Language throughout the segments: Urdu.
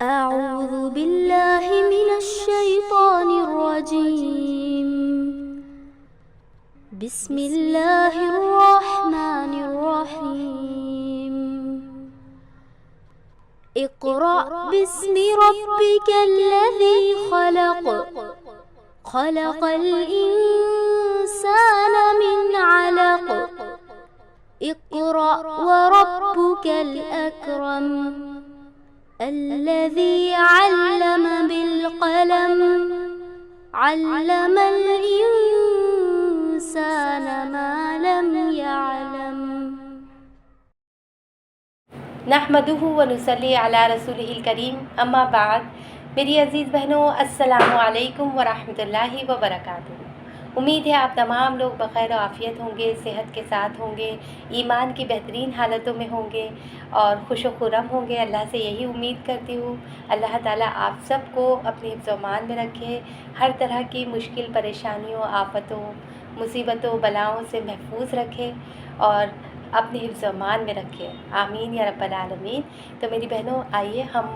أعوذ بالله من الشيطان الرجيم. بسم الله الرحمن الرحيم. اقرأ باسم ربك الذي خلق. خلق الإنسان من علق. اقرأ وربك الأكرم الذي علم بالقلم. علم الإنسان ما لم يعلم. نحمدہ و نصلی علی رسولہ الکریم، اما بعد. میری عزیز بہنوں، السلام علیکم ورحمۃ اللہ وبرکاتہ. امید ہے آپ تمام لوگ بخیر و عافیت ہوں گے، صحت کے ساتھ ہوں گے، ایمان کی بہترین حالتوں میں ہوں گے اور خوش و خرم ہوں گے. اللہ سے یہی امید کرتی ہوں اللہ تعالیٰ آپ سب کو اپنی حفظ و امان میں رکھے، ہر طرح کی مشکل پریشانیوں، آفتوں، مصیبتوں، بلاؤں سے محفوظ رکھے اور اپنے حفظ و امان میں رکھے. آمین یا رب العالمین. تو میری بہنوں، آئیے ہم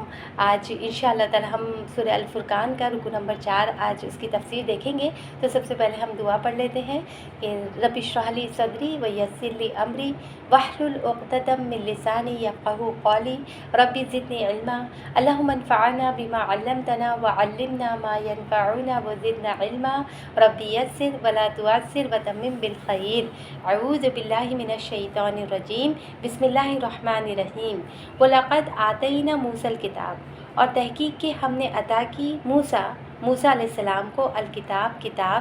آج انشاءاللہ تعالی ہم سورہ الفرقان کا رکو نمبر 4 آج اس کی تفسیر دیکھیں گے. تو سب سے پہلے ہم دعا پڑھ لیتے ہیں کہ رب اشرح لی صدری ویسر لی امری واحلل عقدۃ من لسانی یفقهوا قولی رب زدنی علما اللهم انفعنا بما علمتنا وعلمنا ما ينفعنا وزدنا علما رب یسر ولا تعسر وتمم بالخیر. اعوذ باللہ من الشیطان الرجیم. بسم اللہ الرحمن الرحیم. وَلَقَدْ آتَيْنَا مُوسَى الْكِتَابَ، اور تحقیق کہ ہم نے عطا کی موسیٰ علیہ السلام کو کتاب.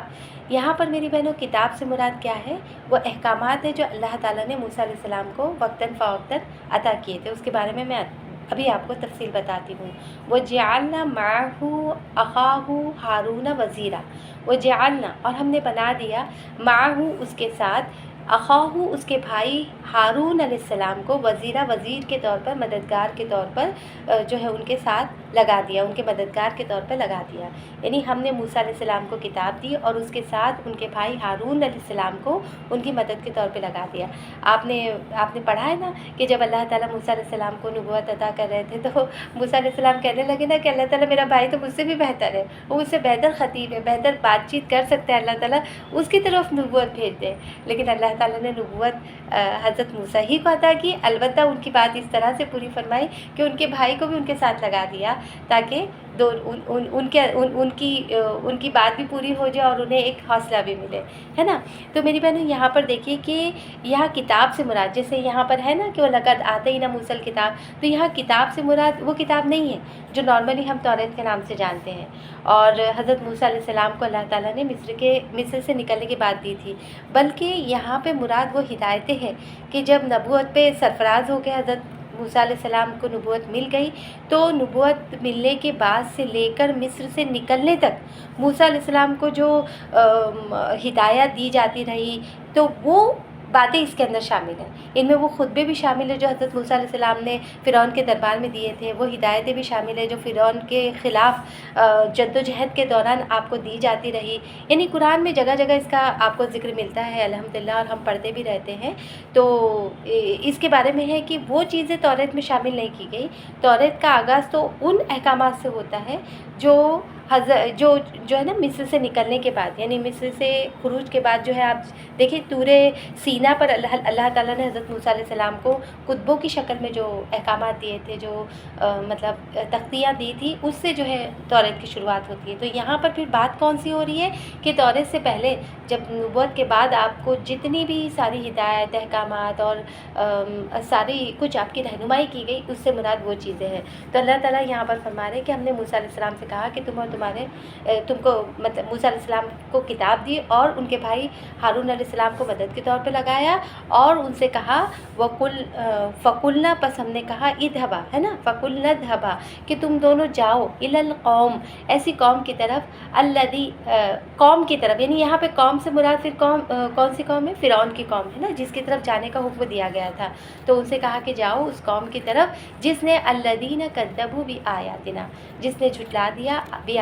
یہاں پر میری بہنوں کتاب سے مراد کیا ہے؟ وہ احکامات ہیں جو اللہ تعالیٰ نے موسیٰ علیہ السلام کو وقتاً فوقتاً عطا کیے تھے. اس کے بارے میں ابھی آپ کو تفصیل بتاتی ہوں. وَجَعَلْنَا مَعَهُ أَخَاهُ هَارُونَ وَزِيرًا. وَجَعَلْنَا، اور ہم نے بنا دیا، معه اس کے ساتھ، اخاہ اس کے بھائی، ہارون علیہ السلام کو، وزیر کے طور پر، مددگار کے طور پر جو ہے ان کے ساتھ لگا دیا، ان کے مددگار کے طور پر لگا دیا. یعنی ہم نے موسیٰ علیہ السلام کو کتاب دی اور اس کے ساتھ ان کے بھائی ہارون علیہ السلام کو ان کی مدد کے طور پہ لگا دیا. آپ نے پڑھا ہے نا کہ جب اللہ تعالیٰ موسیٰ علیہ السلام کو نبوت عطا کر رہے تھے تو موسیٰ علیہ السلام کہنے لگے نا کہ اللہ تعالیٰ میرا بھائی تو مجھ سے بھی بہتر ہے، وہ مجھ سے بہتر خطیب ہے، بہتر بات چیت کر سکتا ہے، اللہ تعالیٰ اس کی طرف نبوت بھیج دے. لیکن اللہ تعالیٰ نے نبوت حضرت موسیٰ ہی کو عطا کی، البتہ ان کی بات اس طرح سے پوری فرمائی کہ ان کے بھائی کو بھی ان کے ساتھ لگا دیا تاکہ ان کی بات بھی پوری ہو جائے اور انہیں ایک حوصلہ بھی ملے، ہے نا. تو میری بہنوں یہاں پر دیکھیے کہ یہاں کتاب سے مراد، جیسے یہاں پر ہے نا کہ وَلَقَدْ آتَيْنَا مُوسَى الْكِتَابَ، تو یہاں کتاب سے مراد وہ کتاب نہیں ہے جو نارملی ہم توریت کے نام سے جانتے ہیں اور حضرت موسیٰ علیہ السلام کو اللہ تعالیٰ نے مصر سے نکلنے کے بعد دی تھی، بلکہ یہاں پہ مراد وہ ہدایتیں ہیں کہ جب نبوت پہ سرفراز ہو گئے، حضرت موسیٰ علیہ السلام کو نبوت مل گئی، تو نبوت ملنے کے بعد سے لے کر مصر سے نکلنے تک موسیٰ علیہ السلام کو جو ہدایت دی جاتی رہی، تو وہ باتیں اس کے اندر شامل ہیں. ان میں وہ خطبے بھی شامل ہیں جو حضرت موسیٰ علیہ السلام نے فرعون کے دربار میں دیے تھے، وہ ہدایتیں بھی شامل ہیں جو فرعون کے خلاف جد و جہد کے دوران آپ کو دی جاتی رہی. یعنی قرآن میں جگہ جگہ اس کا آپ کو ذکر ملتا ہے الحمدللہ، اور ہم پڑھتے بھی رہتے ہیں. تو اس کے بارے میں ہے کہ وہ چیزیں توریت میں شامل نہیں کی گئی. توریت کا آغاز تو ان احکامات سے ہوتا ہے جو ہے نا مصر سے نکلنے کے بعد، یعنی مصر سے خروج کے بعد جو ہے، آپ دیکھیں طور سینا پر اللہ تعالیٰ نے حضرت موسیٰ علیہ السلام کو کتبوں کی شکل میں جو احکامات دیے تھے، جو مطلب تختیاں دی تھی، اس سے جو ہے توریت کی شروعات ہوتی ہے. تو یہاں پر پھر بات کون سی ہو رہی ہے کہ توریت سے پہلے، جب نبوت کے بعد آپ کو جتنی بھی ساری ہدایت، احکامات اور ساری کچھ آپ کی رہنمائی کی گئی، اس سے مراد وہ چیزیں ہیں. تو اللہ تعالیٰ یہاں پر فرما رہے ہیں کہ ہم نے موسیٰ علیہ السلام سے کہا کہ تم کو مطلب موسیٰ علیہ السلام کو کتاب دی اور ان کے بھائی ہارون علیہ السلام کو مدد کے طور پہ لگایا اور ان سے کہا فَقُلْنَا، پس ہم نے کہا اِذْهَبَا، ہے نا، فَقُلْنَا اذْهَبَا، کہ تم دونوں جاؤ إِلَى الْقَوْمِ، ایسی قوم کی طرف، قوم کی طرف، یعنی یہاں پہ قوم سے مراد پھر کون سی قوم ہے؟ فرعون کی قوم ہے نا، جس کی طرف جانے کا حکم دیا گیا تھا. تو ان سے کہا کہ جاؤ اس قوم کی طرف جس نے الَّذِينَ كَذَّبُوا بِآيَاتِنَا، جس نے جھٹلا دیا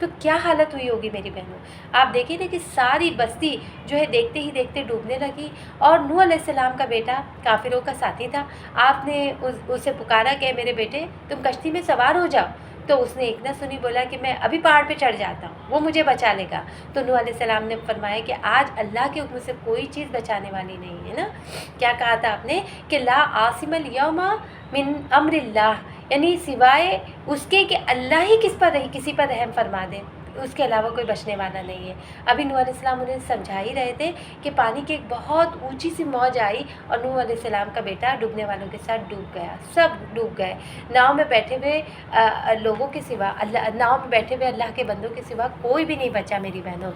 تو کیا حالت ہوئی ہوگی میری بہنوں. آپ دیکھیں نا کہ ساری بستی جو ہے دیکھتے ہی دیکھتے ڈوبنے لگی. اور نوح علیہ السلام کا بیٹا کافروں کا ساتھی تھا. آپ نے اسے پکارا کہ میرے بیٹے تم کشتی میں سوار ہو جاؤ. تو اس نے ایک نہ سنی، بولا کہ میں ابھی پہاڑ پہ چڑھ جاتا ہوں، وہ مجھے بچا لے گا. تو نوح علیہ السلام نے فرمایا کہ آج اللہ کے حکم سے کوئی چیز بچانے والی نہیں ہے نا. کیا کہا تھا آپ نے کہ لا عاصم الیوم من امر اللہ، یعنی سوائے اس کے کہ اللہ ہی کسی پر رحم فرما دے، اس کے علاوہ کوئی بچنے والا نہیں ہے. ابھی نوح علیہ السلام انہیں سمجھا ہی رہے تھے کہ پانی کی ایک بہت اونچی سی موج آئی اور نوح علیہ السلام کا بیٹا ڈوبنے والوں کے ساتھ ڈوب گیا. سب ڈوب گئے. ناؤ میں بیٹھے ہوئے لوگوں کے سوا ناؤ میں بیٹھے ہوئے اللہ کے بندوں کے سوا کوئی بھی نہیں بچا میری بہنوں.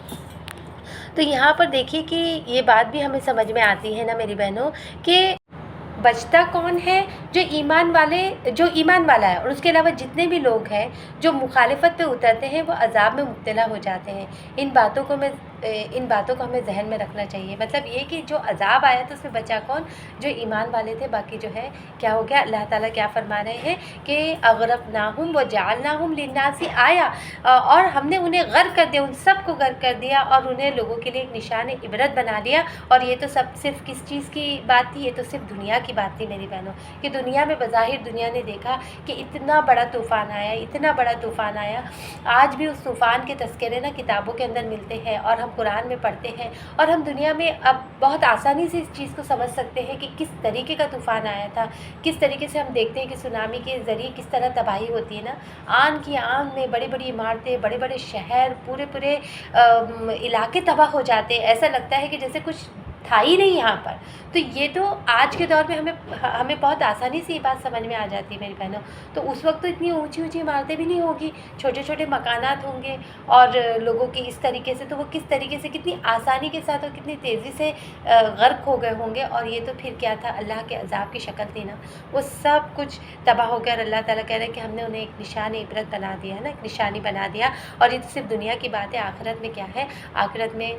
تو یہاں پر دیکھیے کہ یہ بات بھی ہمیں سمجھ میں آتی ہے نا میری بہنوں کہ بچتا کون ہے؟ جو ایمان والا ہے. اور اس کے علاوہ جتنے بھی لوگ ہیں جو مخالفت پہ اترتے ہیں وہ عذاب میں مبتلا ہو جاتے ہیں. ان باتوں کو ہمیں ذہن میں رکھنا چاہیے. مطلب یہ کہ جو عذاب آیا تو اس میں بچا کون؟ جو ایمان والے تھے. باقی جو ہے کیا ہو گیا؟ اللہ تعالیٰ کیا فرما رہے ہیں کہ اغرقناہم وجعلناہم للناس آیا، اور ہم نے انہیں غرق کر دیا، ان سب کو غرق کر دیا اور انہیں لوگوں کے لیے ایک نشان عبرت بنا لیا. اور یہ تو سب صرف کس چیز کی بات تھی؟ یہ تو صرف دنیا کی بات تھی میری بہنوں. کہ دنیا میں بظاہر دنیا نے دیکھا کہ اتنا بڑا طوفان آیا. آج بھی اس طوفان کے تذکرے نا کتابوں کے اندر ملتے ہیں اور ہم قرآن میں پڑھتے ہیں، اور ہم دنیا میں اب بہت آسانی سے اس چیز کو سمجھ سکتے ہیں کہ کس طریقے کا طوفان آیا تھا. کس طریقے سے ہم دیکھتے ہیں کہ سونامی کے ذریعے کس طرح تباہی ہوتی ہے نا. آن کی آن میں بڑی بڑی عمارتیں، بڑے بڑے شہر، پورے علاقے تباہ ہو جاتے ہیں. ایسا لگتا ہے کہ جیسے کچھ تھا ہی نہیں یہاں پر. تو یہ تو آج کے دور میں ہمیں بہت آسانی سے یہ بات سمجھ میں آ جاتی ہے میری بہنوں. تو اس وقت تو اتنی اونچی عمارتیں بھی نہیں ہوگی، چھوٹے چھوٹے مکانات ہوں گے اور لوگوں کی اس طریقے سے، تو وہ کس طریقے سے کتنی آسانی کے ساتھ اور کتنی تیزی سے غرق ہو گئے ہوں گے. اور یہ تو پھر کیا تھا؟ اللہ کے عذاب کی شکل تھی نا. وہ سب کچھ تباہ ہو گیا اور اللہ تعالیٰ کہہ رہے ہیں کہ ہم نے انہیں ایک نشان عبرت بنا دیا ہے نا، ایک نشانی بنا دیا. اور یہ تو صرف دنیا کی بات ہے. آخرت میں کیا ہے؟ آخرت میں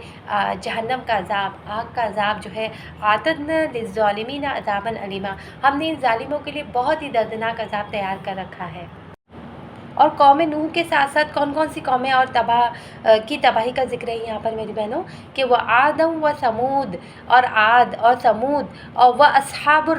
جہنم کا عذاب، آگ کا عذاب جو ہے، اعتدنا للظالمین عذابا علیما، ہم نے ان ظالموں کے لیے بہت ہی دردناک عذاب تیار کر رکھا ہے. اور قوم نوح کے ساتھ ساتھ کون کون سی قومیں اور تباہی کا ذکر ہے یہاں پر میری بہنوں کہ وہ عاد و ثمود، اور عاد اور ثمود، اور وہ اصحاب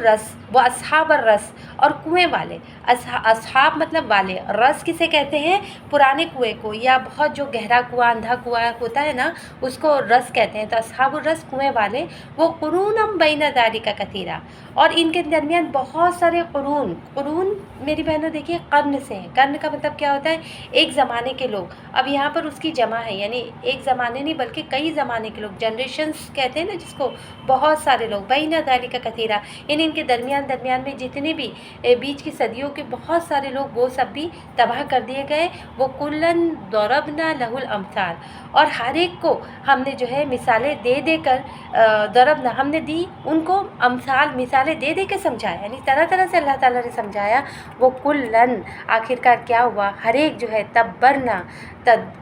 الرس اور کنویں والے. اصحاب مطلب والے، رس کسے کہتے ہیں؟ پرانے کنویں کو، یا بہت جو گہرا کنواں، اندھا کنواں ہوتا ہے نا، اس کو رس کہتے ہیں. تو اصحاب الرس کنویں والے، وہ قرون بین ذالک کثیرا، اور ان کے درمیان بہت سارے قرون میری بہنوں دیکھیے قرن سے ہیں. قرن کا مطلب کیا ہوتا ہے؟ ایک زمانے کے لوگ. اب یہاں پر اس کی جمع ہے، یعنی ایک زمانے نہیں بلکہ کئی زمانے کے لوگ، جنریشنز کہتے ہیں نا جس کو، بہت سارے لوگ. بین ذالک کثیرا، یعنی ان کے درمیان میں جتنے بھی بیچ کی صدیوں کے بہت سارے لوگ، وہ سب بھی تباہ کر دیے گئے. وہ کلن ضربنا لہ الامثال، اور ہر ایک کو ہم نے جو ہے مثالیں دے کر ضربنا، ہم نے دی ان کو مثالیں دے کے سمجھایا، یعنی طرح طرح سے اللہ تعالیٰ نے سمجھایا. وہ کلن، آخرکار کیا ہوا؟ ہر ایک جو ہے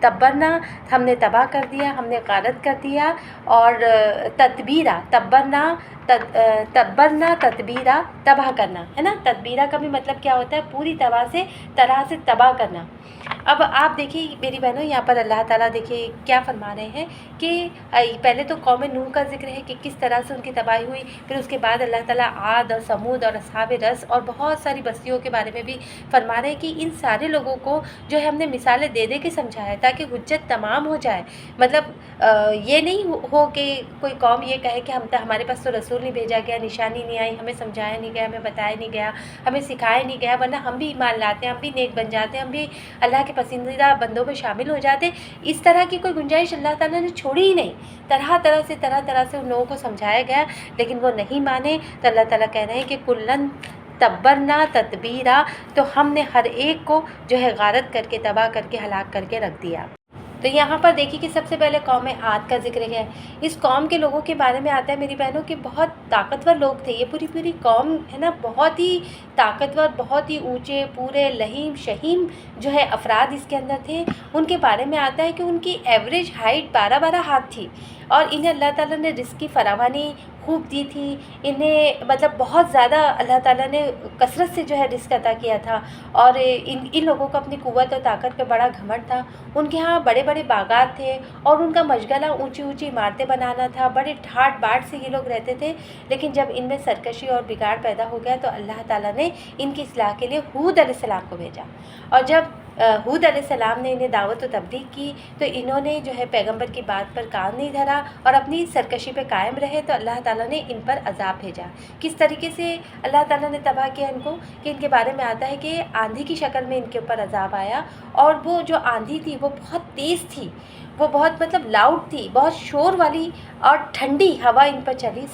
تبرنا ہم نے تباہ کر دیا، ہم نے غارت کر دیا. اور تدبیرہ، تبرنا تدبیرہ، تباہ کرنا ہے نا. تدبیرہ کا بھی مطلب کیا ہوتا ہے؟ پوری طرح سے تباہ کرنا. اب آپ دیکھیے میری بہنوں یہاں پر اللہ تعالیٰ دیکھیے کیا فرما رہے ہیں کہ پہلے تو قوم نوح کا ذکر ہے کہ کس طرح سے ان کی تباہی ہوئی. پھر اس کے بعد اللہ تعالیٰ عاد اور ثمود اور اصحاب رس اور بہت ساری بستیوں کے بارے میں بھی فرما رہے ہیں کہ ان سارے لوگوں کو جو ہے ہم نے مثالیں دے کے سمجھایا تاکہ حجت تمام ہو جائے. مطلب یہ نہیں ہو کہ کوئی قوم یہ کہے کہ ہمارے پاس تو رسول نہیں بھیجا گیا، نشانی نہیں آئی، ہمیں سمجھایا نہیں گیا، ہمیں بتایا نہیں گیا، ہمیں سکھایا نہیں گیا، ورنہ ہم بھی ایمان لاتے ہیں، ہم بھی نیک بن جاتے ہیں، ہم بھی اللہ کے پسندیدہ بندوں میں شامل ہو جاتے. اس طرح کی کوئی گنجائش اللہ تعالیٰ نے چھوڑی ہی نہیں. طرح طرح سے ان لوگوں کو سمجھایا گیا لیکن وہ نہیں مانے. تو اللہ تعالیٰ کہہ رہے ہیں کہ کلن تبرنا تدبیرا، تو ہم نے ہر ایک کو جو ہے غارت کر کے، تباہ کر کے، ہلاک کر کے رکھ دیا. تو یہاں پر دیکھیے کہ سب سے پہلے قوم عاد کا ذکر ہے. اس قوم کے لوگوں کے بارے میں آتا ہے میری بہنوں کہ بہت طاقتور لوگ تھے. یہ پوری قوم ہے نا، بہت ہی طاقتور، بہت ہی اونچے، پورے لہیم شہیم جو ہے افراد اس کے اندر تھے. ان کے بارے میں آتا ہے کہ ان کی ایوریج ہائٹ 12 ہاتھ تھی، اور انہیں اللہ تعالیٰ نے رزق کی فراوانی خوب دی تھی انہیں، مطلب بہت زیادہ اللہ تعالیٰ نے کثرت سے جو ہے رزق عطا کیا تھا، اور ان لوگوں کو اپنی قوت اور طاقت پہ بڑا گھمنڈ تھا۔ ان کے ہاں بڑے بڑے باغات تھے اور ان کا مشغلہ اونچی اونچی عمارتیں بنانا تھا، بڑے ٹھاٹ باٹ سے یہ لوگ رہتے تھے۔ لیکن جب ان میں سرکشی اور بگاڑ پیدا ہو گیا تو اللہ تعالیٰ نے ان کی اصلاح کے لیے ہود علیہ السلام کو بھیجا، اور جب ہود علیہ السلام نے انہیں دعوت و تبلیغ کی تو انہوں نے جو ہے پیغمبر کی بات پر کان نہیں دھرا اور اپنی سرکشی پہ قائم رہے، تو اللہ تعالیٰ نے ان پر عذاب بھیجا۔ کس طریقے سے اللہ تعالیٰ نے تباہ کیا ان کو، کہ ان کے بارے میں آتا ہے کہ آندھی کی شکل میں ان کے اوپر عذاب آیا، اور وہ جو آندھی تھی وہ بہت تیز تھی، وہ بہت مطلب لاؤڈ تھی، بہت شور والی اور ٹھنڈی ہوا ان پر چلی۔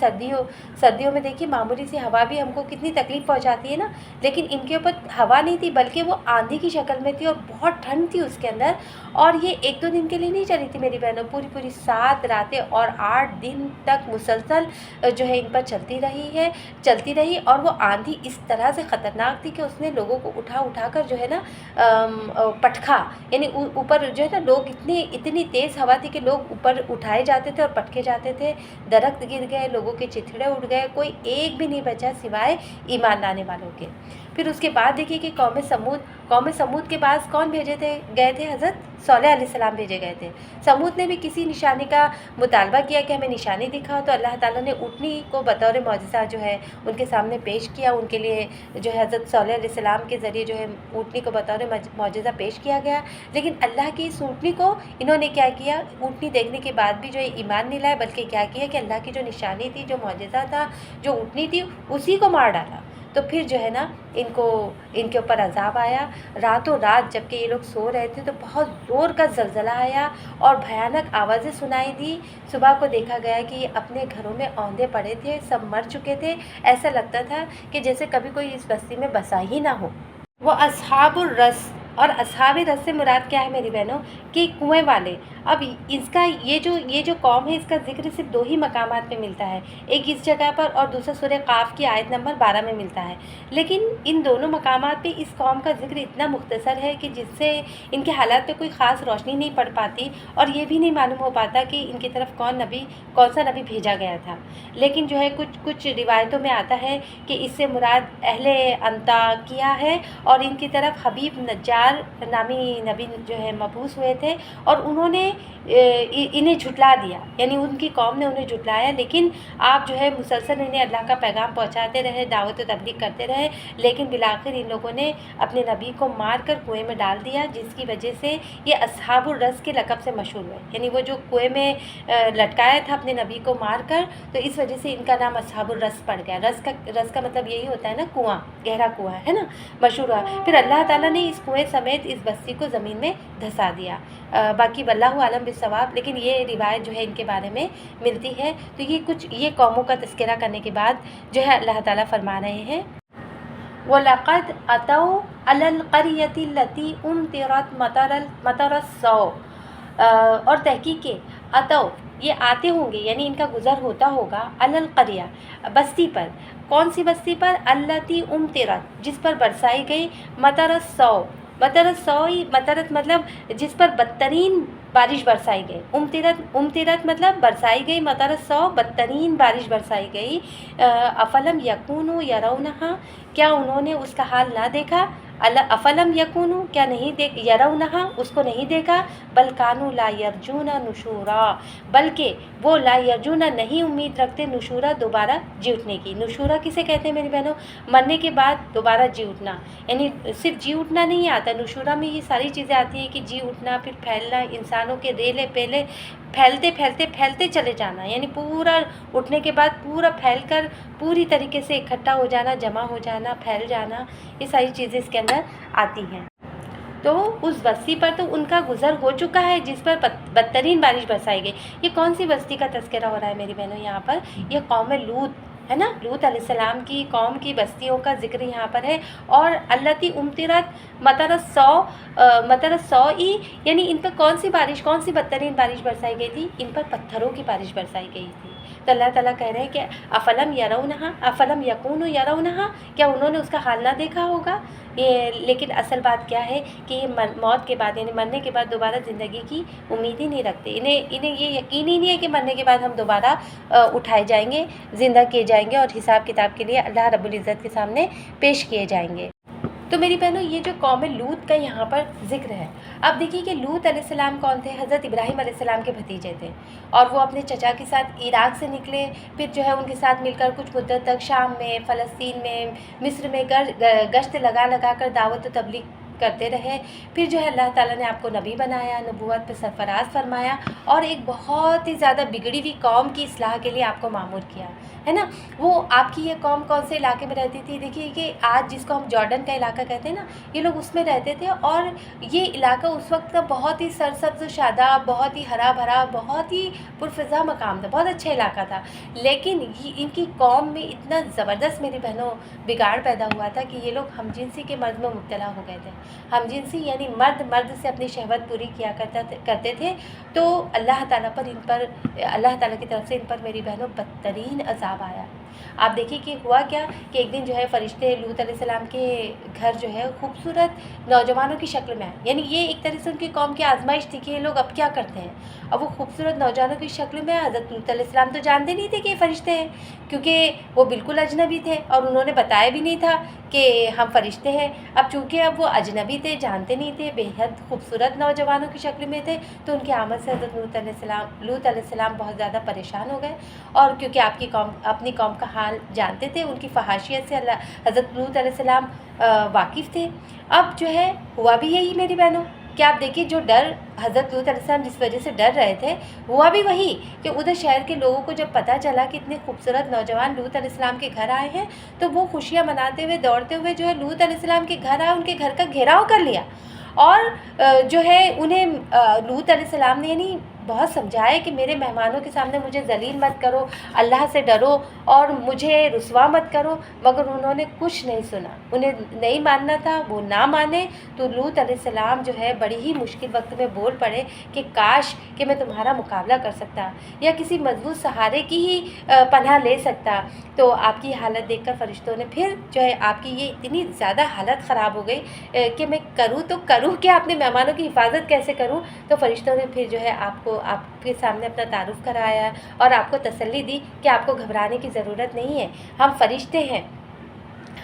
سردیوں میں دیکھیے معمولی سی ہوا بھی ہم کو کتنی تکلیف پہنچاتی ہے نا، لیکن ان کے اوپر ہوا نہیں تھی بلکہ وہ آندھی کی شکل میں تھی اور بہت ٹھنڈ تھی اس کے اندر، اور یہ ایک دو دن کے لیے نہیں چلی تھی میری بہنوں، پوری 7 راتیں اور 8 دن تک مسلسل جو ہے ان پر چلتی رہی، اور وہ آندھی اس طرح سے خطرناک تھی کہ اس نے لوگوں کو اٹھا کر جو ہے نا پٹکھا، یعنی اوپر جو ہے نا لوگ اتنی تیز ہوا تھی کہ لوگ اوپر اٹھائے جاتے تھے اور پٹکے جاتے تھے، درخت گر گئے، لوگوں کے چتھڑے اڑ گئے، کوئی ایک بھی نہیں بچا سوائے ایمان لانے والوں کے۔ پھر اس کے بعد دیکھیے کہ قوم سمود کے پاس کون گئے تھے؟ حضرت صالح علیہ السلام بھیجے گئے تھے۔ سمود نے بھی کسی نشانی کا مطالبہ کیا کہ ہمیں نشانی دکھاؤ، تو اللہ تعالیٰ نے اونٹنی کو بطور معجزہ جو ہے ان کے سامنے پیش کیا، ان کے لیے جو ہے حضرت صالح علیہ السلام کے ذریعے جو ہے اونٹنی کو بطور معجزہ پیش کیا گیا۔ لیکن اللہ کی اس اونٹنی کو انہوں نے کیا کیا، اونٹنی دیکھنے کے بعد بھی جو ہے ایمان نہیں لائے، بلکہ کیا کیا کہ اللہ کی جو نشانی تھی، جو معجزہ تھا، جو اونٹنی تھی، اسی کو مار ڈالا۔ تو پھر جو ہے نا ان کے اوپر عذاب آیا، راتوں رات جب کہ یہ لوگ سو رہے تھے تو بہت زور کا زلزلہ آیا اور بھیانک آوازیں سنائی دی۔ صبح کو دیکھا گیا کہ اپنے گھروں میں اوندھے پڑے تھے، سب مر چکے تھے، ایسا لگتا تھا کہ جیسے کبھی کوئی اس بستی میں بسا ہی نہ ہو۔ وہ اصحاب الرس، اور اصحاب رس سے مراد کیا ہے میری بہنوں، کہ کنویں والے۔ اب اس کا یہ جو قوم ہے، اس کا ذکر صرف 2 ہی مقامات میں ملتا ہے، ایک اس جگہ پر اور دوسرا سورہ قاف کی آیت نمبر 12 میں ملتا ہے۔ لیکن ان دونوں مقامات پہ اس قوم کا ذکر اتنا مختصر ہے کہ جس سے ان کے حالات پہ کوئی خاص روشنی نہیں پڑ پاتی، اور یہ بھی نہیں معلوم ہو پاتا کہ ان کی طرف کون سا نبی بھیجا گیا تھا۔ لیکن جو ہے کچھ روایتوں میں آتا ہے کہ اس سے مراد اہل انطاکیہ ہے، اور ان کی طرف حبیب نجار نامی نبی جو ہے مبعوث ہوئے تھے، اور انہوں نے انہیں جھٹلا دیا، یعنی ان کی قوم نے انہیں جھٹلایا۔ لیکن آپ جو ہے مسلسل انہیں اللہ کا پیغام پہنچاتے رہے، دعوت و تبلیغ کرتے رہے، لیکن بالآخر ان لوگوں نے اپنے نبی کو مار کر کنویں میں ڈال دیا، جس کی وجہ سے یہ اصحاب الرس کے لقب سے مشہور ہوئے، یعنی وہ جو کنویں میں لٹکایا تھا اپنے نبی کو مار کر، تو اس وجہ سے ان کا نام اصحاب الرس پڑ گیا۔ رس کا مطلب یہی ہوتا ہے نا، کنواں، گہرا کنواں ہے نا، مشہور ہوا۔ پھر اللہ تعالیٰ نے اس کنویں سمیت اس بستی کو زمین میں دھسا دیا۔ باقی واللہ عالم بالصواب، لیکن یہ روایت جو ہے ان کے بارے میں ملتی ہے۔ تو یہ قوموں کا تذکرہ کرنے کے بعد جو ہے اللہ تعالیٰ فرما رہے ہیں، وَلَقَدْ أَتَوْا عَلَى الْقَرْيَةِ الَّتِي أُمْطِرَتْ مَطَرَ السَّوْءِ، اور تحقیق کے اتو، یہ آتے ہوں گے، یعنی ان کا گزر ہوتا ہوگا، علی القریہ، بستی پر۔ کون سی بستی پر؟ التی امطرت، جس پر برسائی گئی، مطر السوء، مطرت مطلب جس پر بدترین بارش برسائی گئی، امطرت مطلب برسائی گئی، مطر السوء بدترین بارش برسائی گئی۔ افلم یکونوا یرونہا، کیا انہوں نے اس کا حال نہ دیکھا؟ افلم یکونوا، کیا نہیں یرونہا، اس کو نہیں دیکھا؟ بل کانوا لا یرجون نشورا، بلکہ وہ لا یرجون نہیں امید رکھتے، نشورا دوبارہ جی اٹھنے کی۔ نشورا کسے کہتے ہیں میری بہنوں؟ مرنے کے بعد دوبارہ جی اٹھنا، یعنی صرف جی اٹھنا نہیں آتا، نشورا میں یہ ساری چیزیں آتی ہیں کہ جی اٹھنا، پھر پھیلنا، انسانوں کے ریلے پیلے پھیلتے چلے جانا، یعنی پورا اٹھنے کے بعد پورا پھیل کر پوری طریقے سے اکٹھا ہو جانا، جمع ہو جانا، پھیل جانا، یہ ساری چیزیں اس کے اندر آتی ہیں۔ تو اس بستی پر تو ان کا گزر ہو چکا ہے جس پر بدترین بارش برسائی گئی۔ یہ کون سی بستی کا تذکرہ ہو رہا ہے میری بہنوں یہاں پر؟ یہ قوم لوط ہے نا، لوط علیہ السلام کی قوم کی بستیوں کا ذکر یہاں پر ہے۔ اور التی امطرت مطر السوء، یعنی ان پر کون سی بدترین بارش برسائی گئی تھی؟ ان پر پتھروں کی بارش برسائی گئی تھی۔ تو اللہ تعالیٰ کہہ رہے ہیں کہ افلم یرونہا افلم یکونوا یرونہا، کیا انہوں نے اس کا حال نہ دیکھا ہوگا؟ لیکن اصل بات کیا ہے کہ یہ موت کے بعد یعنی مرنے کے بعد دوبارہ زندگی کی امید ہی نہیں رکھتے، انہیں یہ یقین ہی نہیں ہے کہ مرنے کے بعد ہم دوبارہ اٹھائے جائیں گے، زندہ کیے جائیں گے اور حساب کتاب کے لیے اللہ رب العزت کے سامنے پیش کیے جائیں گے۔ تو میری بہنوں، یہ جو قوم لوط کا یہاں پر ذکر ہے، اب دیکھیے کہ لوط علیہ السلام کون تھے؟ حضرت ابراہیم علیہ السلام کے بھتیجے تھے، اور وہ اپنے چچا کے ساتھ عراق سے نکلے، پھر جو ہے ان کے ساتھ مل کر کچھ مدت تک شام میں، فلسطین میں، مصر میں گشت لگا لگا کر دعوت و تبلیغ کرتے رہے۔ پھر جو ہے اللہ تعالیٰ نے آپ کو نبی بنایا، نبوت پہ سرفراز فرمایا، اور ایک بہت ہی زیادہ بگڑی ہوئی قوم کی اصلاح کے لیے آپ کو مامور کیا ہے نا۔ وہ آپ کی یہ قوم کون سے علاقے میں رہتی تھی؟ دیکھیے کہ آج جس کو ہم جارڈن کا علاقہ کہتے ہیں نا، یہ لوگ اس میں رہتے تھے، اور یہ علاقہ اس وقت کا بہت ہی سرسبز و شاداب، بہت ہی ہرا بھرا، بہت ہی پرفضا مقام تھا، بہت اچھا علاقہ تھا، لیکن ان کی قوم میں اتنا زبردست میری بہنوں بگاڑ پیدا ہوا تھا کہ یہ لوگ ہم جنسی کے مرض میں مبتلا ہو گئے تھے۔ ہم جنسی یعنی مرد سے اپنی شہوت پوری کیا کرتے تھے، تو اللہ تعالیٰ کی طرف سے ان پر میری بہنوں بدترین عذاب آیا۔ آپ دیکھیے کہ ہوا کیا کہ ایک دن جو ہے فرشتے لوط علیہ السلام کے گھر جو ہے خوبصورت نوجوانوں کی شکل میں آئے، یعنی یہ ایک طرح سے ان کی قوم کی آزمائش تھی کہ یہ لوگ اب کیا کرتے ہیں۔ اب وہ خوبصورت نوجوانوں کی شکل میں حضرت لوط علیہ السلام تو جانتے نہیں تھے کہ یہ فرشتے ہیں، کیونکہ وہ بالکل اجنبی تھے اور انہوں نے بتایا بھی نہیں تھا کہ ہم فرشتے ہیں۔ اب چونکہ اب وہ اجنبی تھے، جانتے نہیں تھے، بے حد خوبصورت نوجوانوں کی شکل میں تھے، تو ان کی آمد سے حضرت لوط علیہ السلام بہت زیادہ پریشان ہو گئے، اور کیونکہ اپنی قوم کا حال جانتے تھے، ان کی فحاشیت سے حضرت لوط علیہ السلام واقف تھے۔ اب جو ہے ہوا بھی یہی میری بہنوں کہ آپ دیکھیے جو ڈر حضرت لوط علیہ السلام جس وجہ سے ڈر رہے تھے، ہوا بھی وہی کہ ادھر شہر کے لوگوں کو جب پتہ چلا کہ اتنے خوبصورت نوجوان لوط علیہ السلام کے گھر آئے ہیں، تو وہ خوشیاں مناتے ہوئے دوڑتے ہوئے جو ہے لوط علیہ السلام کے گھر آئے، ان کے گھر کا گھیراؤ کر لیا، اور جو ہے انہیں لوط علیہ السلام نے یعنی بہت سمجھایا کہ میرے مہمانوں کے سامنے مجھے ذلیل مت کرو، اللہ سے ڈرو اور مجھے رسوا مت کرو، مگر انہوں نے کچھ نہیں سنا، انہیں نہیں ماننا تھا، وہ نہ مانے۔ تو لوط علیہ السلام جو ہے بڑی ہی مشکل وقت میں بول پڑے کہ کاش کہ میں تمہارا مقابلہ کر سکتا یا کسی مضبوط سہارے کی ہی پناہ لے سکتا۔ تو آپ کی حالت دیکھ کر فرشتوں نے پھر جو ہے آپ کی یہ اتنی زیادہ حالت خراب ہو گئی کہ میں کروں تو کروں کیا، اپنے مہمانوں کی حفاظت کیسے کروں؟ تو فرشتوں نے پھر جو ہے آپ کے سامنے اپنا تعارف کرایا اور آپ کو تسلی دی کہ آپ کو گھبرانے کی ضرورت نہیں ہے، ہم فرشتے ہیں،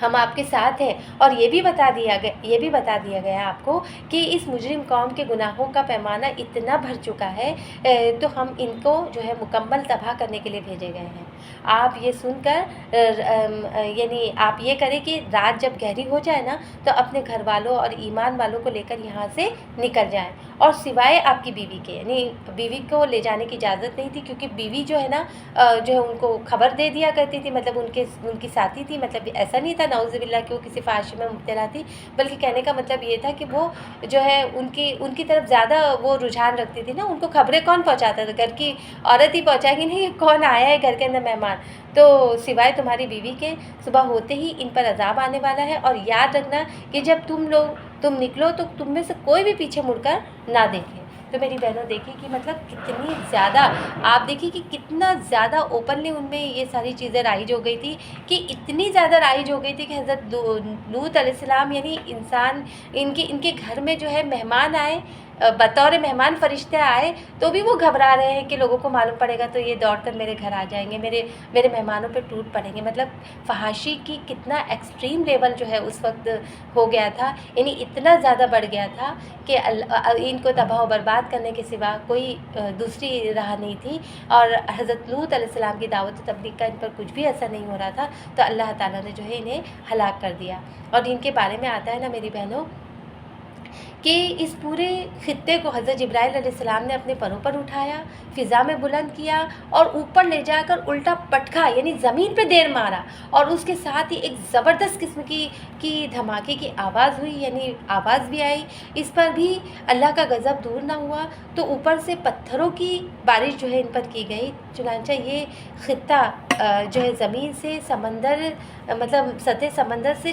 ہم آپ کے ساتھ ہیں، اور یہ بھی بتا دیا گیا آپ کو کہ اس مجرم قوم کے گناہوں کا پیمانہ اتنا بھر چکا ہے، تو ہم ان کو جو ہے مکمل تباہ کرنے کے لیے بھیجے گئے ہیں۔ آپ یہ سن کر یعنی آپ یہ کریں کہ رات جب گہری ہو جائے نا، تو اپنے گھر والوں اور ایمان والوں کو لے کر یہاں سے نکل جائیں، اور سوائے آپ کی بیوی کے، یعنی بیوی کو لے جانے کی اجازت نہیں تھی، کیونکہ بیوی جو ہے نا جو ہے ان کو خبر دے دیا کرتی تھی، مطلب ان کی ساتھی تھی، مطلب ایسا نہیں تھا نعوذ باللہ کہ وہ کسی فحاشی میں مبتلا تھی، بلکہ کہنے کا مطلب یہ تھا کہ وہ جو ہے ان کی طرف زیادہ وہ رجحان رکھتی تھی نا، ان کو خبریں کون پہنچاتا تھا، گھر کی عورت ہی پہنچائے گی نہیں، کون آیا ہے گھر کے اندر مہمان، تو سوائے تمہاری بیوی کے صبح ہوتے ہی ان پر عذاب آنے والا ہے، اور یاد رکھنا کہ جب تم نکلو تو تم میں سے کوئی بھی پیچھے مڑ کر نہ دیکھے۔ تو میری بہنوں دیکھیے کہ مطلب کتنی زیادہ، آپ دیکھیے کہ کتنا زیادہ اوپنلی ان میں یہ ساری چیزیں رائج ہو گئی تھی، کہ اتنی زیادہ رائج ہو گئی تھی کہ حضرت لوط علیہ السلام یعنی انسان ان کے گھر میں جو ہے مہمان آئے، بطور مہمان فرشتے آئے، تو بھی وہ گھبرا رہے ہیں کہ لوگوں کو معلوم پڑے گا تو یہ دوڑ کر میرے گھر آ جائیں گے، میرے مہمانوں پہ ٹوٹ پڑیں گے۔ مطلب فحاشی کی کتنا ایکسٹریم لیول جو ہے اس وقت ہو گیا تھا، یعنی اتنا زیادہ بڑھ گیا تھا کہ ان کو تباہ و برباد کرنے کے سوا کوئی دوسری راہ نہیں تھی، اور حضرت لوط علیہ السلام کی دعوت و تبلیغ کا ان پر کچھ بھی اثر نہیں ہو رہا تھا، تو اللہ تعالیٰ نے جو ہے انہیں ہلاک کر دیا۔ اور ان کے بارے میں آتا ہے نا میری بہنوں کہ اس پورے خطے کو حضرت جبرائیل علیہ السلام نے اپنے پروں پر اٹھایا، فضا میں بلند کیا اور اوپر لے جا کر الٹا پٹکا، یعنی زمین پہ دیر مارا، اور اس کے ساتھ ہی ایک زبردست قسم کی دھماکے کی آواز ہوئی، یعنی آواز بھی آئی، اس پر بھی اللہ کا غضب دور نہ ہوا، تو اوپر سے پتھروں کی بارش جو ہے ان پر کی گئی، چنانچہ یہ خطہ جو ہے زمین سے مطلب سطح سمندر سے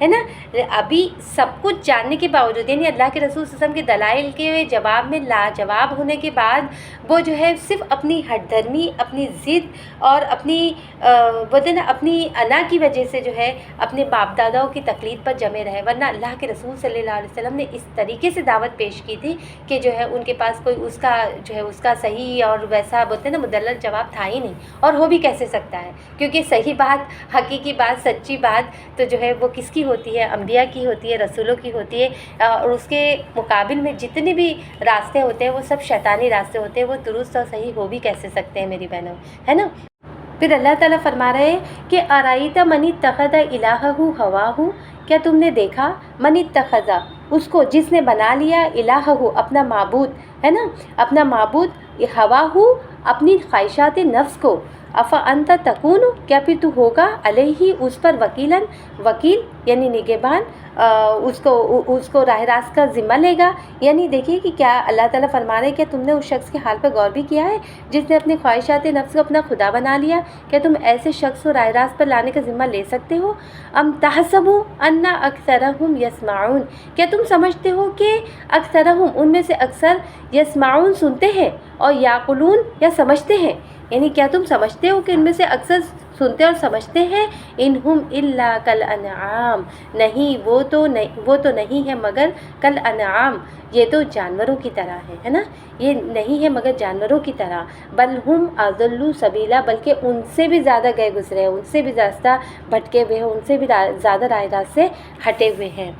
ہے نا. ابھی سب کچھ جاننے کے باوجود یعنی اللہ کے رسول صلی اللہ علیہ وسلم کے دلائل کے جواب میں لاجواب ہونے کے بعد وہ جو ہے صرف اپنی ہٹ دھرمی، اپنی ضد اور اپنی بولتے نا اپنی انا کی وجہ سے جو ہے اپنے باپ داداؤں کی تقلید پر جمے رہے، ورنہ اللہ کے رسول صلی اللہ علیہ وسلم نے اس طریقے سے دعوت پیش کی تھی کہ جو ہے ان کے پاس کوئی اس کا جو ہے اس کا صحیح اور ویسا بولتے ہیں نا مدلل جواب تھا ہی نہیں، اور ہو بھی کیسے سکتا ہے، کیونکہ صحیح بات، حقیقی بات، سچی بات تو جو ہے وہ کس کی ہوتی ہے؟ انبیاء کی ہوتی ہے، رسولوں کی ہوتی ہے، اور اس کے مقابل میں جتنے بھی راستے ہوتے ہیں وہ سب شیطانی راستے ہوتے ہیں، وہ درست اور صحیح ہو بھی کیسے سکتے ہیں میری بہنوں، ہے نا. پھر اللہ تعالیٰ فرما رہے ہیں کہ ارائیت من اتخذ الہہ ہواہ، کیا تم نے دیکھا من اتخذ، اس کو جس نے بنا لیا الہہ اپنا معبود، ہے نا، اپنا معبود، ہواہ اپنی خواہشات نفس کو، افانت تکون، کیا پھر تو ہوگا علیہ اس پر وکیلاً، وکیل یعنی نگہبان، اس کو راہ راست کا ذمہ لے گا. یعنی دیکھیے کہ کیا اللہ تعالیٰ فرما رہے ہیں کہ تم نے اس شخص کے حال پہ غور بھی کیا ہے جس نے اپنی خواہشات نفس کو اپنا خدا بنا لیا؟ کیا تم ایسے شخص کو راہ راست پر لانے کا ذمہ لے سکتے ہو؟ ام تحسبوا ان اکثرہم یسمعون، کیا تم سمجھتے ہو کہ اکثرہم ان میں سے اکثر یسمعون سنتے ہیں اور یعقلون یا سمجھتے ہیں؟ یعنی کیا تم سمجھتے ہو کہ ان میں سے اکثر سنتے اور سمجھتے ہیں؟ انہم الا کالانعام، نہیں وہ تو نہیں ہے مگر کالانعام، یہ تو جانوروں کی طرح ہے نا، یہ نہیں ہے مگر جانوروں کی طرح. بل ہم اضل سبیلا، بلکہ ان سے بھی زیادہ گئے گزرے ہیں، ان سے بھی راستہ بھٹکے ہوئے ہیں، ان سے بھی زیادہ راہ راست سے ہٹے ہوئے ہیں.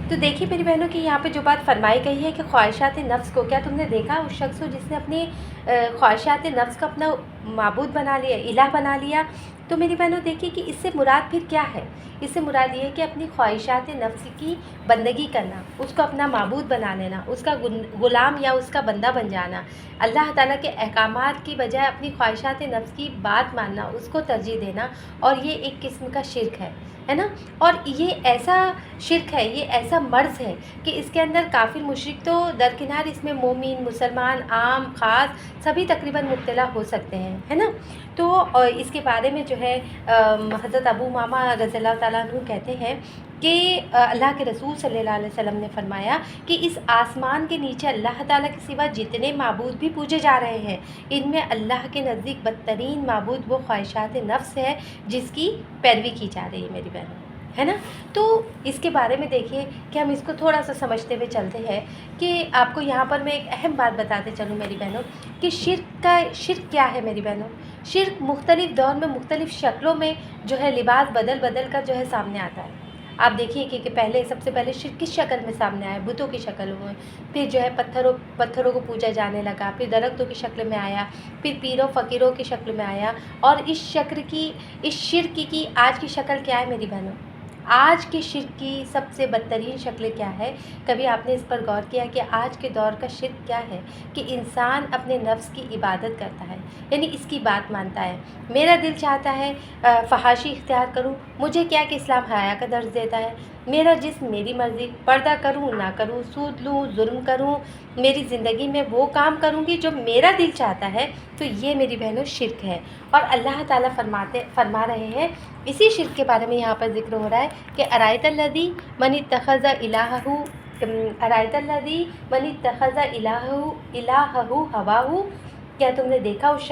تو دیکھیے میری بہنوں کی یہاں پہ جو بات فرمائی گئی ہے کہ خواہشات نفس کو، کیا تم نے دیکھا اس شخص کو جس نے اپنے خواہشات نفس کو اپنا معبود بنا لیا، الہ بنا لیا؟ تو میری بہنوں دیکھیے کہ اس سے مراد پھر کیا ہے؟ اس سے مراد یہ ہے کہ اپنی خواہشات نفس کی بندگی کرنا، اس کو اپنا معبود بنا لینا، اس کا غلام یا اس کا بندہ بن جانا، اللہ تعالیٰ کے احکامات کی بجائے اپنی خواہشات نفس کی بات ماننا، اس کو ترجیح دینا، اور یہ ایک قسم کا شرک ہے نا. اور یہ ایسا شرک ہے، یہ ایسا مرض ہے کہ اس کے اندر کافر مشرک تو درکنار، اس میں مومن، مسلمان، عام، خاص سبھی تقریباً مبتلا ہو سکتے ہیں، ہے نا. تو اس کے بارے میں جو ہے حضرت ابو امامہ رضی اللہ تعالیٰ عنہ کہتے ہیں کہ اللہ کے رسول صلی اللہ علیہ وسلم نے فرمایا کہ اس آسمان کے نیچے اللہ تعالیٰ کے سوا جتنے معبود بھی پوجے جا رہے ہیں، ان میں اللہ کے نزدیک بدترین معبود وہ خواہشات نفس ہے جس کی پیروی کی جا رہی ہے میری بہنوں، ہے نا. تو اس کے بارے میں دیکھیے کہ ہم اس کو تھوڑا سا سمجھتے ہوئے چلتے ہیں کہ آپ کو یہاں پر میں ایک اہم بات بتاتے چلوں میری بہنوں کہ شرک کیا ہے میری بہنوں. شرک مختلف دور میں مختلف شکلوں میں جو ہے لباس بدل کر جو ہے سامنے آتا ہے. آپ دیکھیے کہ پہلے سب سے پہلے شرک کس شکل میں سامنے آیا؟ بتوں کی شکل میں، پھر جو ہے پتھروں کو پوجا جانے لگا، پھر درختوں کی شکل میں آیا، پھر پیروں فقیروں کی شکل میں آیا، اور اس شرک کی آج کی شکل کیا ہے میری بہنوں؟ آج کے شرک کی سب سے بدترین شکل کیا ہے؟ کبھی آپ نے اس پر غور کیا کہ آج کے دور کا شرک کیا ہے؟ کہ انسان اپنے نفس کی عبادت کرتا ہے، یعنی اس کی بات مانتا ہے. میرا دل چاہتا ہے فحاشی اختیار کروں، مجھے کیا کہ اسلام حیا کا درس دیتا ہے، میرا جسم میری مرضی، پردہ کروں نہ کروں، سود لوں ظلم کروں، میری زندگی میں وہ کام کروں گی جو میرا دل چاہتا ہے. تو یہ میری بہنوں شرک ہے. اور اللہ تعالیٰ فرما رہے ہیں، اسی شرک کے بارے میں یہاں پر ذکر ہو رہا ہے کہ ارائیت الذی من اتخذ الہہ ہواہ، کیا تم نے دیکھا اس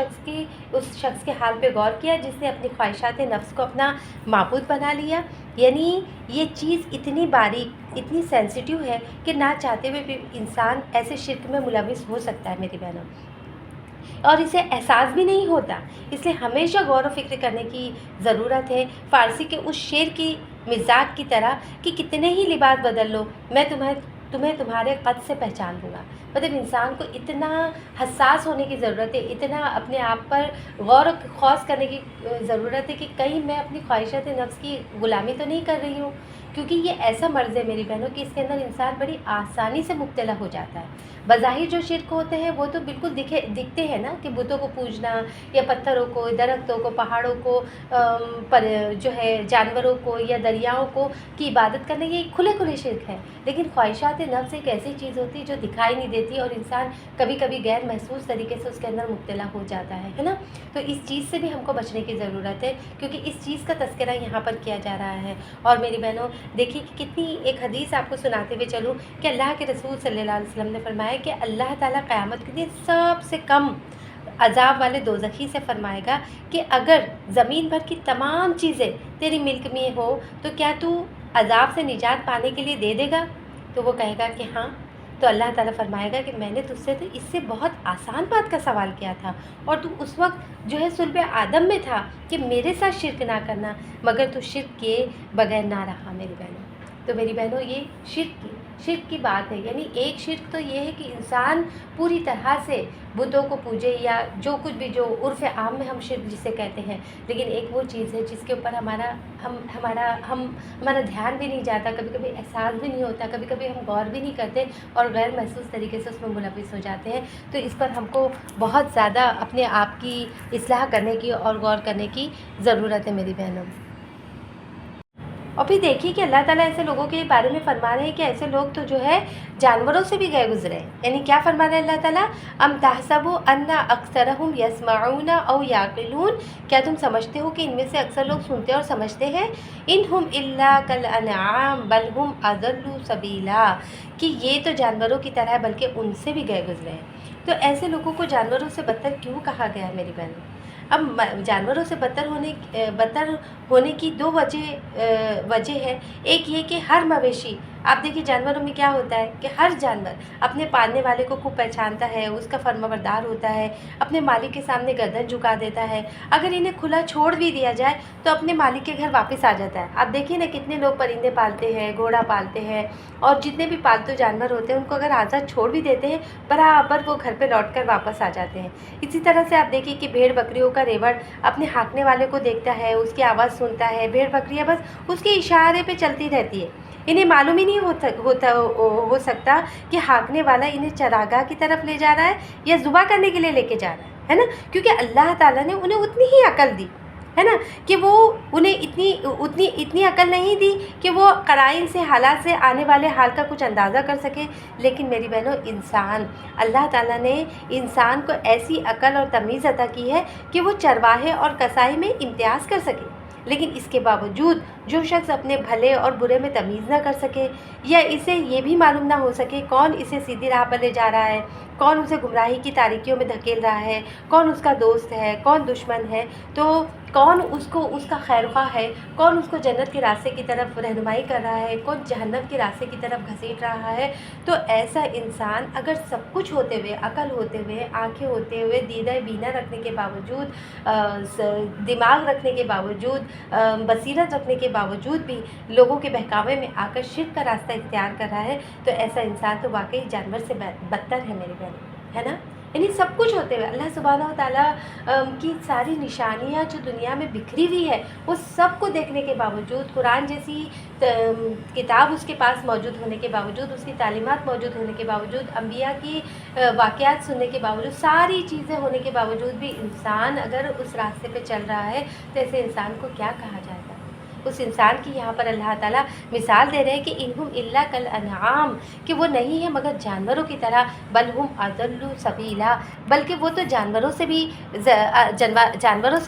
شخص کے حال پہ غور کیا جس نے اپنی خواہشات نفس کو اپنا معبود بنا لیا؟ یعنی یہ چیز اتنی باریک، اتنی سینسیٹیو ہے کہ نہ چاہتے ہوئے بھی انسان ایسے شرک میں ملوث ہو سکتا ہے میری بہنوں، اور اسے احساس بھی نہیں ہوتا. اس لیے ہمیشہ غور و فکر کرنے کی ضرورت ہے. فارسی کے اس شعر کی مزاج کی طرح کہ کتنے ہی لباس بدل لو، میں تمہیں تمہارے قد سے پہچان لوں گا. مطلب انسان کو اتنا حساس ہونے کی ضرورت ہے، اتنا اپنے آپ پر غور و خوض کرنے کی ضرورت ہے کہ کہیں میں اپنی خواہشات نفس کی غلامی تو نہیں کر رہی ہوں. کیونکہ یہ ایسا مرض ہے میری بہنوں کہ اس کے اندر انسان بڑی آسانی سے مبتلا ہو جاتا ہے۔ بظاہر جو شرک ہوتے ہیں وہ تو بالکل دکھتے ہیں نا، کہ بتوں کو پوجنا یا پتھروں کو، درختوں کو، پہاڑوں کو، پر جو ہے جانوروں کو یا دریاؤں کو کی عبادت کرنا، یہ کھلے کھلے شرک ہے۔ لیکن خواہشات نفس ایک ایسی چیز ہوتی ہے جو دکھائی نہیں دیتی، اور انسان کبھی کبھی غیر محسوس طریقے سے اس کے اندر مبتلا ہو جاتا ہے نا۔ تو اس چیز سے بھی ہم کو بچنے کی ضرورت ہے، کیونکہ اس چیز کا تذکرہ یہاں پر کیا جا رہا ہے۔ اور میری بہنوں دیکھیے کہ کتنی ایک حدیث آپ کو سناتے ہوئے چلوں کہ اللہ کے رسول صلی اللہ علیہ وسلم نے فرمایا کہ اللہ تعالیٰ قیامت کے دن سب سے کم عذاب والے دوزخی سے فرمائے گا کہ اگر زمین بھر کی تمام چیزیں تیری ملک میں ہو تو کیا تو عذاب سے نجات پانے کے لیے دے دے گا؟ تو وہ کہے گا کہ ہاں۔ تو اللہ تعالیٰ فرمائے گا کہ میں نے تجھ سے تو اس سے بہت آسان بات کا سوال کیا تھا، اور تو اس وقت جو ہے صلب آدم میں تھا کہ میرے ساتھ شرک نہ کرنا، مگر تو شرک کیے بغیر نہ رہا میری بہنوں۔ تو میری بہنوں یہ شرک کی بات ہے، یعنی ایک شرک تو یہ ہے کہ انسان پوری طرح سے بتوں کو پوجے یا جو کچھ بھی جو عرف عام میں ہم شرک جسے کہتے ہیں، لیکن ایک وہ چیز ہے جس کے اوپر ہمارا دھیان بھی نہیں جاتا، کبھی کبھی احساس بھی نہیں ہوتا، کبھی کبھی ہم غور بھی نہیں کرتے اور غیر محسوس طریقے سے اس میں ملوث ہو جاتے ہیں۔ تو اس پر ہم کو بہت زیادہ اپنے آپ کی اصلاح کرنے کی اور غور کرنے کی ضرورت ہے میری بہنوں۔ اور پھر دیکھیے کہ اللہ تعالیٰ ایسے لوگوں کے بارے میں فرما رہے ہیں کہ ایسے لوگ تو جو ہے جانوروں سے بھی گئے گزرے ہیں۔ یعنی کیا فرما رہے ہیں اللہ تعالیٰ؟ ام تحسبوا ان اکثرهم یسمعون او یعقلون، کیا تم سمجھتے ہو کہ ان میں سے اکثر لوگ سنتے اور سمجھتے ہیں؟ انہم الا کالانعام بل ہم اضل سبیلا، کہ یہ تو جانوروں کی طرح ہے بلکہ ان سے بھی گئے گزرے ہیں۔ تو ایسے لوگوں کو جانوروں سے بدتر کیوں کہا گیا ہے میری بہنوں؟ اب جانوروں سے بدتر ہونے کی دو وجہ ہے۔ ایک یہ کہ ہر مویشی، آپ دیکھیے جانوروں میں کیا ہوتا ہے کہ ہر جانور اپنے پالنے والے کو خوب پہچانتا ہے، اس کا فرمانبردار ہوتا ہے، اپنے مالک کے سامنے گردن جھکا دیتا ہے۔ اگر انہیں کھلا چھوڑ بھی دیا جائے تو اپنے مالک کے گھر واپس آ جاتا ہے۔ آپ دیکھیے نا کتنے لوگ پرندے پالتے ہیں، گھوڑا پالتے ہیں، اور جتنے بھی پالتو جانور ہوتے ہیں ان کو اگر آزاد چھوڑ بھی دیتے ہیں برابر وہ گھر پہ لوٹ کر واپس آ جاتے ہیں۔ اسی طرح سے آپ دیکھیے کہ بھیڑ بکریوں کا ریوڑ اپنے ہانکنے والے کو دیکھتا ہے، اس کی آواز سنتا ہے، بھیڑ بکریاں بس اس کے اشارے پہ چلتی رہتی ہے۔ انہیں معلوم ہی نہیں ہو سکتا کہ ہانکنے والا انہیں چراگاہ کی طرف لے جا رہا ہے یا ذبح کرنے کے لیے لے کے جا رہا ہے نا، کیونکہ اللہ تعالیٰ نے انہیں اتنی ہی عقل دی ہے نا کہ وہ انہیں اتنی عقل نہیں دی کہ وہ قرائن سے، حالات سے آنے والے حال کا کچھ اندازہ کر سکے۔ لیکن میری بہنوں اللہ تعالیٰ نے انسان کو ایسی عقل اور تمیز عطا کی ہے کہ وہ چرواہے اور کسائی میں امتیاز کر سکے۔ لیکن اس کے باوجود جو شخص اپنے بھلے اور برے میں تمیز نہ کر سکے، یا اسے یہ بھی معلوم نہ ہو سکے کون اسے سیدھی راہ پر لے جا رہا ہے، کون اسے گمراہی کی تاریکیوں میں دھکیل رہا ہے، کون اس کا دوست ہے، کون دشمن ہے، تو کون اس کا خیر خواہ ہے، کون اس کو جنت کے راستے کی طرف رہنمائی کر رہا ہے، کون جہنم کے راستے کی طرف گھسیٹ رہا ہے، تو ایسا انسان اگر سب کچھ ہوتے ہوئے، عقل ہوتے ہوئے، آنکھیں ہوتے ہوئے، دیدہ بینا رکھنے کے باوجود، دماغ رکھنے کے باوجود، بصیرت رکھنے کے باوجود بھی لوگوں کے بہکاوے میں آ کر شرک کا راستہ اختیار کر رہا ہے، تو ایسا انسان تو واقعی جانور سے بدتر ہے میری بہن، ہے نا۔ یعنی سب کچھ ہوتے ہوئے اللہ سبحانہ و تعالیٰ کی ساری نشانیاں جو دنیا میں بکھری ہوئی ہے، وہ سب کو دیکھنے کے باوجود، قرآن جیسی کتاب اس کے پاس موجود ہونے کے باوجود، اس کی تعلیمات موجود ہونے کے باوجود، انبیاء کی واقعات سننے کے باوجود، ساری چیزیں ہونے کے باوجود بھی انسان اگر اس راستے پہ چل رہا ہے تو ایسے انسان کو کیا کہا جائے گا؟ اس انسان کی یہاں پر اللہ تعالیٰ مثال دے رہے ہیں کہ انہم الا کالانعام، کہ وہ نہیں ہے مگر جانوروں کی طرح، بل ہم اضل سبیلا، بلکہ وہ تو جانوروں سے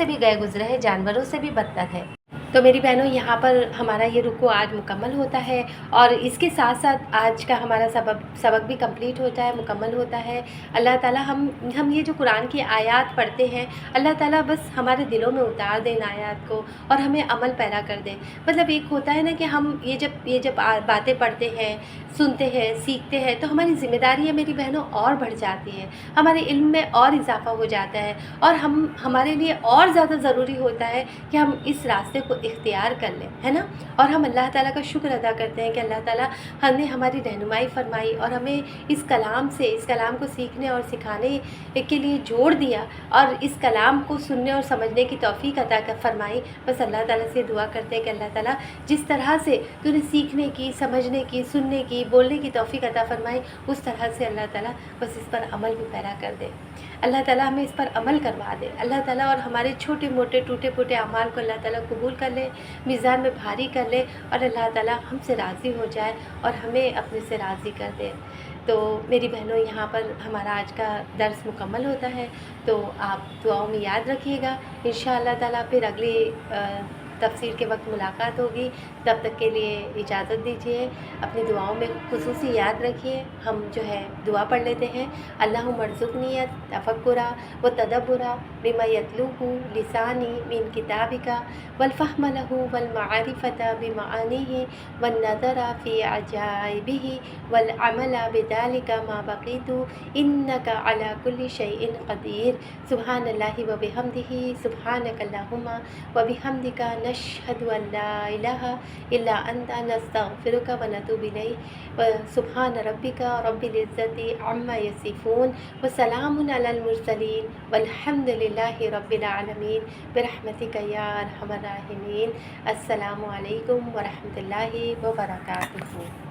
بھی گئے گزرے ہیں، جانوروں سے بھی بدتر ہے۔ تو میری بہنوں یہاں پر ہمارا یہ رکوع آج مکمل ہوتا ہے، اور اس کے ساتھ ساتھ آج کا ہمارا سبق بھی کمپلیٹ ہوتا ہے، مکمل ہوتا ہے۔ اللہ تعالیٰ ہم یہ جو قرآن کی آیات پڑھتے ہیں، اللہ تعالیٰ بس ہمارے دلوں میں اتار دیں ان آیات کو اور ہمیں عمل پیرا کر دیں۔ مطلب ایک ہوتا ہے نا کہ ہم یہ جب باتیں پڑھتے ہیں، سنتے ہیں، سیکھتے ہیں، تو ہماری ذمہ داریاں میری بہنوں اور بڑھ جاتی ہیں، ہمارے علم میں اور اضافہ ہو جاتا ہے، اور ہمارے لیے اور زیادہ ضروری ہوتا ہے کہ ہم اس راستے کو اختیار کر لیں، ہے نا، اور ہم اللہ تعالیٰ کا شکر ادا کرتے ہیں کہ اللہ تعالیٰ ہم نے ہماری رہنمائی فرمائی اور ہمیں اس کلام کو سیکھنے اور سکھانے کے لیے جوڑ دیا، اور اس کلام کو سننے اور سمجھنے کی توفیق عطا فرمائی۔ بس اللہ تعالیٰ سے دعا کرتے ہیں کہ اللہ تعالیٰ جس طرح سے تو نے سیکھنے کی، سمجھنے کی، سننے کی، بولنے کی توفیق عطا فرمائی، اس طرح سے اللہ تعالیٰ بس اس پر عمل بھی پیرا کر دے، اللہ تعالیٰ ہمیں اس پر عمل کروا دے، اللہ تعالیٰ اور ہمارے چھوٹے موٹے ٹوٹے پھوٹے اعمال کو اللہ تعالیٰ قبول کر لے، میزان میں بھاری کر لے، اور اللہ تعالیٰ ہم سے راضی ہو جائے اور ہمیں اپنے سے راضی کر دے۔ تو میری بہنوں، یہاں پر ہمارا آج کا درس مکمل ہوتا ہے، تو آپ دعاؤں میں یاد رکھیے گا۔ انشاءاللہ تعالیٰ پھر اگلی تفسیر کے وقت ملاقات ہوگی، تب تک کے لیے اجازت دیجیے، اپنی دعاؤں میں خصوصی یاد رکھیے۔ ہم جو ہے دعا پڑھ لیتے ہیں، اللہم ارزقنی تفکرا و تدبرا بما یتلوہ لسانی من کتابک والفہم لہ والمعرفۃ بمعانیہ والنظر فی عجائبہ والعمل بذلک ما بقیت انک علی کل شیء قدیر۔ سبحان اللہ و بحمدہ، سبحانک اللہم و بحمدک، نشہد ان لا الہ الا انت، نستغفرک و نتوب الیک، سبحان ربک رب العزت عما یصفون، وسلام علی المرسلین، والحمد للہ رب العالمین، برحمتک یا ارحم الراحمین۔ السلام علیکم ورحمۃ اللہ وبرکاتہ۔